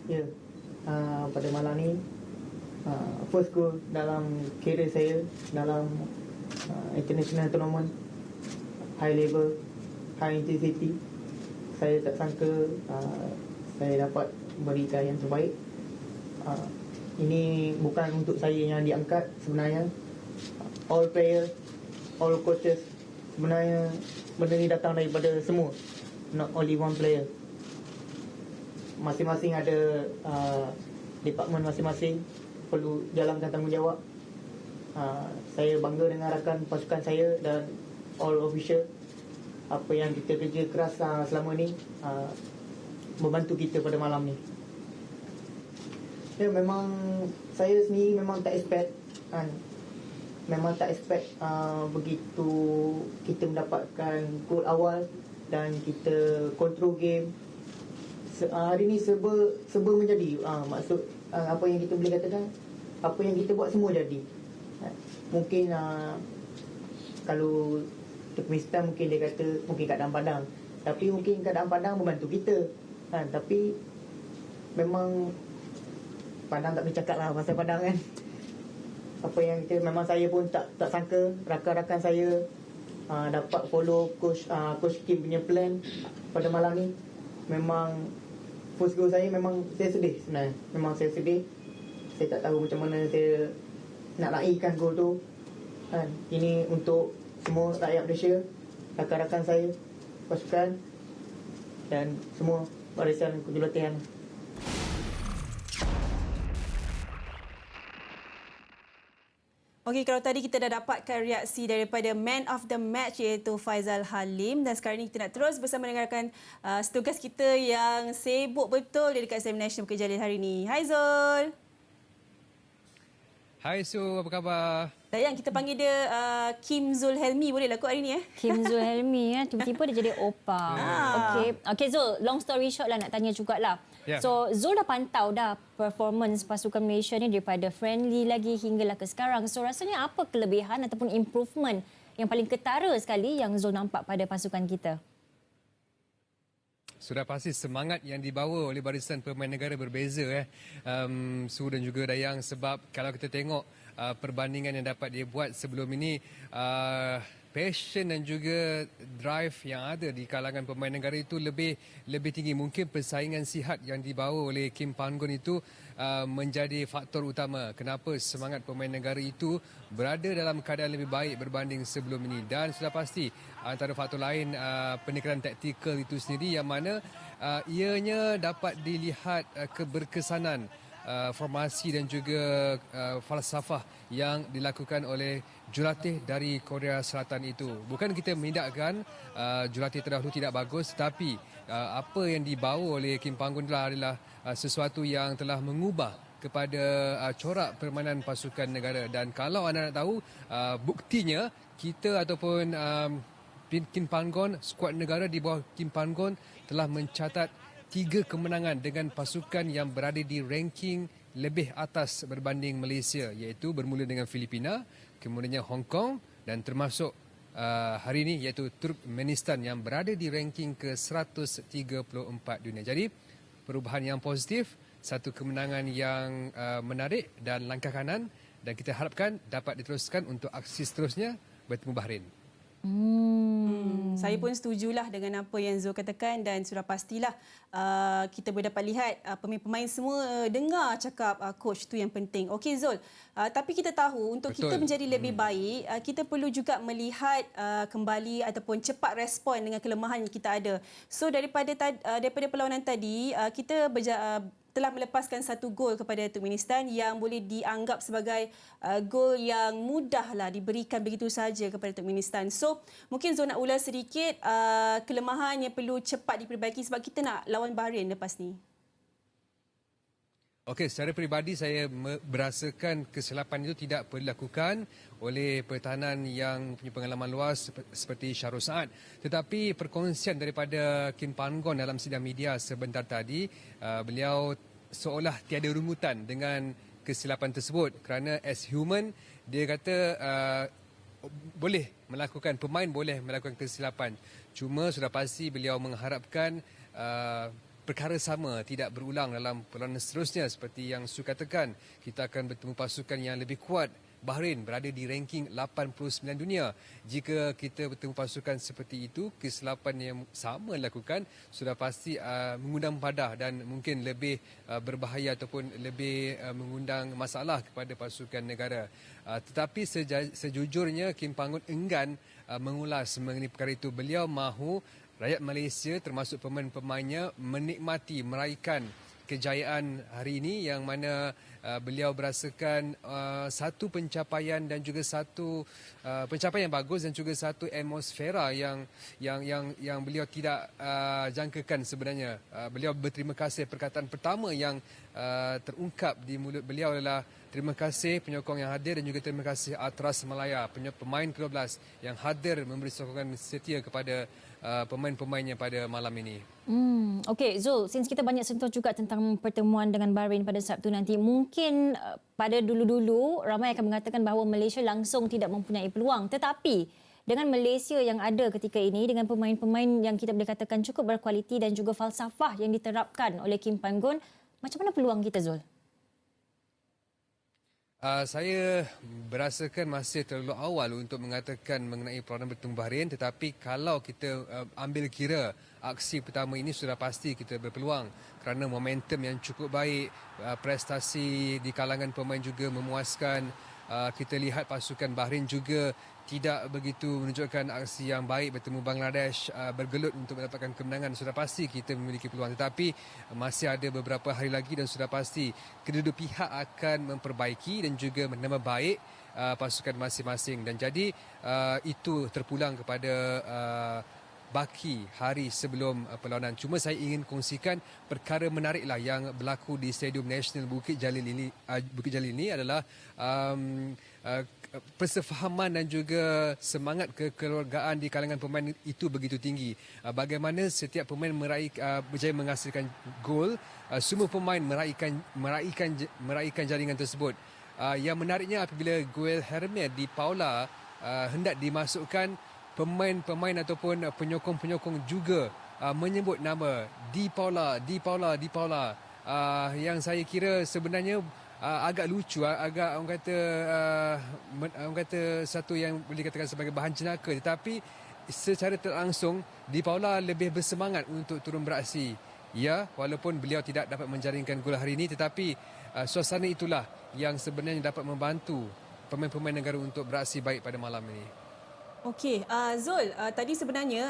Ya, pada malam ni first goal dalam career saya dalam international tournament high level, high intensity. Saya tak sangka saya dapat berikan yang terbaik. Ini bukan untuk saya yang diangkat sebenarnya. All player, all coaches, sebenarnya benda ni datang daripada semua, not only one player. Masing-masing ada department masing-masing perlu jalankan tanggungjawab. Saya bangga dengan rakan pasukan saya dan all official. Apa yang kita kerja keras selama ni membantu kita pada malam ni. Ya, memang saya sendiri memang tak expect begitu kita mendapatkan gol awal dan kita control game. Hari ni serba menjadi. Maksud apa yang kita boleh katakan, apa yang kita buat semua jadi. Mungkin kalau Turkmenistan mungkin dia kata mungkin keadaan padang, tapi mungkin keadaan padang membantu kita. Tapi memang padang tak boleh cakap lah pasal padang kan. Apa yang kita, memang saya pun tak sangka rakan-rakan saya dapat follow coach Kim punya plan pada malam ni. Memang first goal saya memang saya sedih sebenarnya. Memang saya sedih. Saya tak tahu macam mana saya nak naikkan gol tu. Ini untuk semua rakyat Malaysia, rakan-rakan saya, pasukan dan semua barisan kejurulatihan. Okey, kalau tadi kita dah dapatkan reaksi daripada man of the match iaitu Faizal Halim, dan sekarang ni kita nak terus bersama dengan rakan setugas kita yang sibuk betul dia dekat examination Bukit Jalil hari ni. Hai Zul. Hai Su, apa khabar? Dayang, kita panggil dia Kim Zul Helmi, boleh lah kot hari ni Kim Zul Helmi tiba-tiba dia jadi opa. Okey Zul, long story short lah nak tanya jugalah. Yeah. So Zul dah pantau dah performance pasukan Malaysia ni daripada friendly lagi hinggalah ke sekarang. So rasanya apa kelebihan ataupun improvement yang paling ketara sekali yang Zul nampak pada pasukan kita? Sudah pasti semangat yang dibawa oleh barisan pemain negara berbeza Su dan juga Dayang, sebab kalau kita tengok perbandingan yang dapat dia buat sebelum ini, passion dan juga drive yang ada di kalangan pemain negara itu lebih tinggi. Mungkin persaingan sihat yang dibawa oleh Kim Panggon itu menjadi faktor utama kenapa semangat pemain negara itu berada dalam keadaan lebih baik berbanding sebelum ini. Dan sudah pasti antara faktor lain pendekatan taktikal itu sendiri yang mana ianya dapat dilihat keberkesanan formasi dan juga falsafah yang dilakukan oleh jurulatih dari Korea Selatan itu. Bukan kita menindakkan jurulatih terdahulu tidak bagus, tetapi apa yang dibawa oleh Kim Panggon adalah sesuatu yang telah mengubah kepada corak permainan pasukan negara. Dan kalau anda nak tahu, buktinya kita ataupun Kim Panggon, skuad negara di bawah Kim Panggon telah mencatat 3 kemenangan dengan pasukan yang berada di ranking lebih atas berbanding Malaysia, iaitu bermula dengan Filipina, kemudiannya Hong Kong dan termasuk hari ini iaitu Turkmenistan yang berada di ranking ke-134 dunia. Jadi perubahan yang positif, satu kemenangan yang menarik dan langkah kanan, dan kita harapkan dapat diteruskan untuk aksi seterusnya bertemu Bahrain. Saya pun setujulah dengan apa yang Zul katakan, dan sudah pastilah kita boleh dapat lihat pemain-pemain semua dengar cakap coach tu yang penting. Okey Zul, tapi kita tahu untuk Betul. kita menjadi lebih baik, kita perlu juga melihat kembali ataupun cepat respon dengan kelemahan yang kita ada. So daripada perlawanan tadi, kita telah melepaskan satu gol kepada Turkmenistan yang boleh dianggap sebagai gol yang mudahlah diberikan begitu saja kepada Turkmenistan. So, mungkin Zul nak ulas sedikit kelemahan yang perlu cepat diperbaiki sebab kita nak lawan Bahrain lepas ni. Okey, secara peribadi saya berasakan kesilapan itu tidak perlu dilakukan oleh pertahanan yang punya pengalaman luas seperti Syahrul Saad. Tetapi perkongsian daripada Kim Panggon dalam sidang media sebentar tadi, beliau seolah tiada rungutan dengan kesilapan tersebut kerana as human, dia kata pemain boleh melakukan kesilapan. Cuma sudah pasti beliau mengharapkan perkara sama tidak berulang dalam perlawanan seterusnya. Seperti yang Su katakan, kita akan bertemu pasukan yang lebih kuat. Bahrain berada di ranking 89 dunia. Jika kita bertemu pasukan seperti itu, kesilapan yang sama dilakukan sudah pasti mengundang padah dan mungkin lebih berbahaya ataupun lebih mengundang masalah kepada pasukan negara. Tetapi sejujurnya Kim Panggun enggan mengulas mengenai perkara itu. Beliau mahu rakyat Malaysia termasuk pemain-pemainnya menikmati, meraihkan kejayaan hari ini yang mana beliau berasakan satu pencapaian dan juga satu pencapaian yang bagus dan juga satu atmosfera yang beliau tidak jangkakan sebenarnya. Beliau berterima kasih. Perkataan pertama yang terungkap di mulut beliau adalah terima kasih penyokong yang hadir dan juga terima kasih Atras Malaya, pemain ke-12 yang hadir memberi sokongan setia kepada pemain-pemainnya pada malam ini. Okey, Zul, since kita banyak sentuh juga tentang pertemuan dengan Bahrain pada Sabtu nanti, mungkin pada dulu-dulu ramai akan mengatakan bahawa Malaysia langsung tidak mempunyai peluang. Tetapi dengan Malaysia yang ada ketika ini, dengan pemain-pemain yang kita boleh katakan cukup berkualiti dan juga falsafah yang diterapkan oleh Kim Panggun, macam mana peluang kita, Zul? Saya berasakan masih terlalu awal untuk mengatakan mengenai perlawanan bertemu Bahrain, tetapi kalau kita ambil kira aksi pertama ini sudah pasti kita berpeluang kerana momentum yang cukup baik, prestasi di kalangan pemain juga memuaskan. Kita lihat pasukan Bahrain juga tidak begitu menunjukkan aksi yang baik bertemu Bangladesh, bergelut untuk mendapatkan kemenangan. Sudah pasti kita memiliki peluang, tetapi masih ada beberapa hari lagi dan sudah pasti kedua-dua pihak akan memperbaiki dan juga menambah baik pasukan masing-masing. Dan jadi itu terpulang kepada baki hari sebelum perlawanan. Cuma saya ingin kongsikan perkara menariklah yang berlaku di Stadium Nasional Bukit Jalil ini adalah persefahaman dan juga semangat kekeluargaan di kalangan pemain itu begitu tinggi. Bagaimana setiap pemain berjaya menghasilkan gol, semua pemain meraihkan jaringan tersebut. Yang menariknya apabila gol Hermia di Paula hendak dimasukkan, pemain-pemain ataupun penyokong-penyokong juga menyebut nama Di Paula. Yang saya kira sebenarnya agak lucu, agak orang kata satu yang boleh katakan sebagai bahan jenaka, tetapi secara terlangsung Di Paula lebih bersemangat untuk turun beraksi. Ya, walaupun beliau tidak dapat menjaringkan gol hari ini, tetapi suasana itulah yang sebenarnya dapat membantu pemain-pemain negara untuk beraksi baik pada malam ini. Okey, Zul, tadi sebenarnya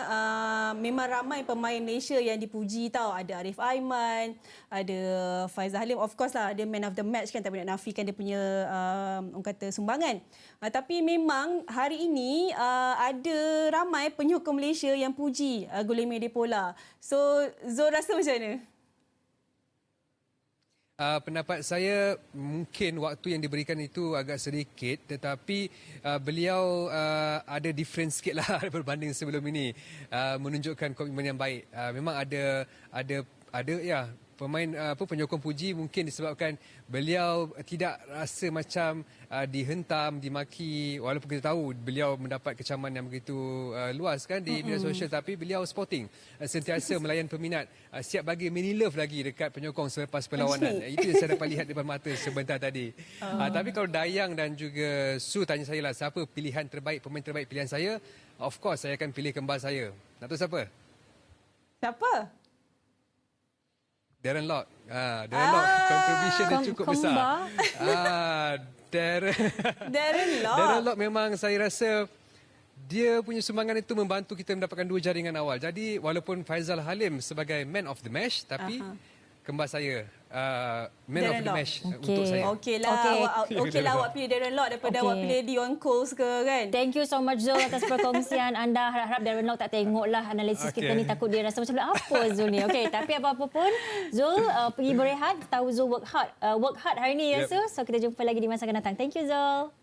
memang ramai pemain Malaysia yang dipuji tau. Ada Arif Aiman, ada Faizal Halim, of course lah, dia man of the match kan, tak boleh nak nafikan dia punya orang kata sumbangan. Tapi memang hari ini ada ramai penyokong Malaysia yang puji Guillemets de Pola. So Zul rasa macam mana? Pendapat saya mungkin waktu yang diberikan itu agak sedikit, tetapi beliau ada different sikit lah berbanding sebelum ini, menunjukkan komitmen yang baik. Memang ada ya pemain penyokong puji mungkin disebabkan beliau tidak rasa macam dihentam, dimaki, walaupun kita tahu beliau mendapat kecaman yang begitu luas kan di media sosial, tapi beliau sporting, sentiasa melayan peminat, siap bagi mini love lagi dekat penyokong selepas perlawanan. Itu yang saya dapat lihat depan mata sebentar tadi. Tapi kalau Dayang dan juga Su tanya saya lah siapa pilihan terbaik, pemain terbaik pilihan saya, of course saya akan pilih kembar saya. Nak tahu siapa? Siapa? Darren Lock. Darren Lock contribution dia cukup besar. Darren Lock. Darren Lock memang saya rasa dia punya sumbangan itu membantu kita mendapatkan 2 jaringan awal. Jadi walaupun Faizal Halim sebagai man of the match, tapi kembar saya man of the match untuk saya. Okeylah awak pilih Darren Lock daripada awak pilih Dion Coles ke kan. Thank you so much Zul atas perkongsian anda. Harap-harap Darren Lock tak tengoklah analisis kita ni, takut dia rasa macam apa Zul ni. Okey, tapi apa-apa pun Zul pergi berehat, tahu Zul work hard hari ni ya. So kita jumpa lagi di masa akan datang. Thank you Zul.